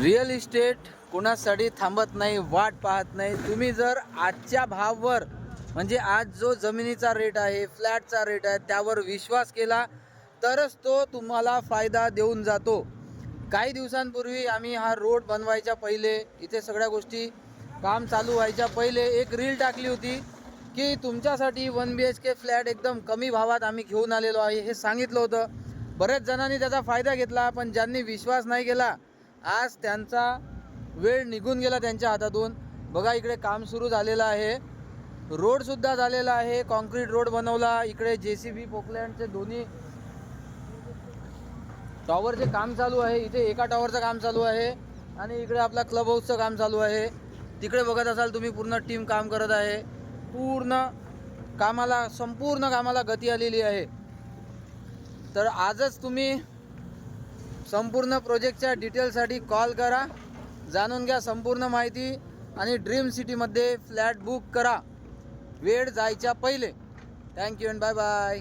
Real estate कोणासाठी थांबत नाही, वाट पाहत नाही. तुम्ही जर आजच्या भावावर म्हणजे आज जो जमिनीचा रेट आहे, फ्लॅटचा रेट आहे, त्यावर विश्वास केला तरच तो तुम्हाला फायदा देऊन जातो. काही दिवसांपूर्वी आम्ही हा रोड बनवायच्या पहिले, इथे सगळ्या गोष्टी काम चालू व्हायच्या पहिले एक रील टाकली होती की तुमच्यासाठी 1 BHK फ्लॅट एकदम कमी भावात आम्ही घेऊन आलेलो आहे हे सांगितलं होतं. बऱ्याच जणांनी त्याचा फायदा घेतला, पण ज्यांनी विश्वास नाही केला आज त्यांचा वेळ निघून गेला त्यांच्या हातातून. बघा इकडे काम सुरू झालेलं आहे, रोडसुद्धा झालेला आहे, कॉन्क्रीट रोड बनवला. इकडे JCB पोकलँडचे दोन्ही टॉवरचे काम चालू आहे. इथे एका टॉवरचं काम चालू आहे आणि इकडे आपला क्लब हाऊसचं काम चालू आहे. तिकडे बघत असाल तुम्ही पूर्ण टीम काम करत आहे. संपूर्ण कामाला गती आलेली आहे. तर आजच तुम्ही संपूर्ण प्रोजेक्टच्या डिटेलसाठी कॉल करा, जाणून घ्या संपूर्ण माहिती आणि ड्रीम सिटीमध्ये फ्लॅट बुक करा वेळ जायच्या पहिले. Thank you and bye bye.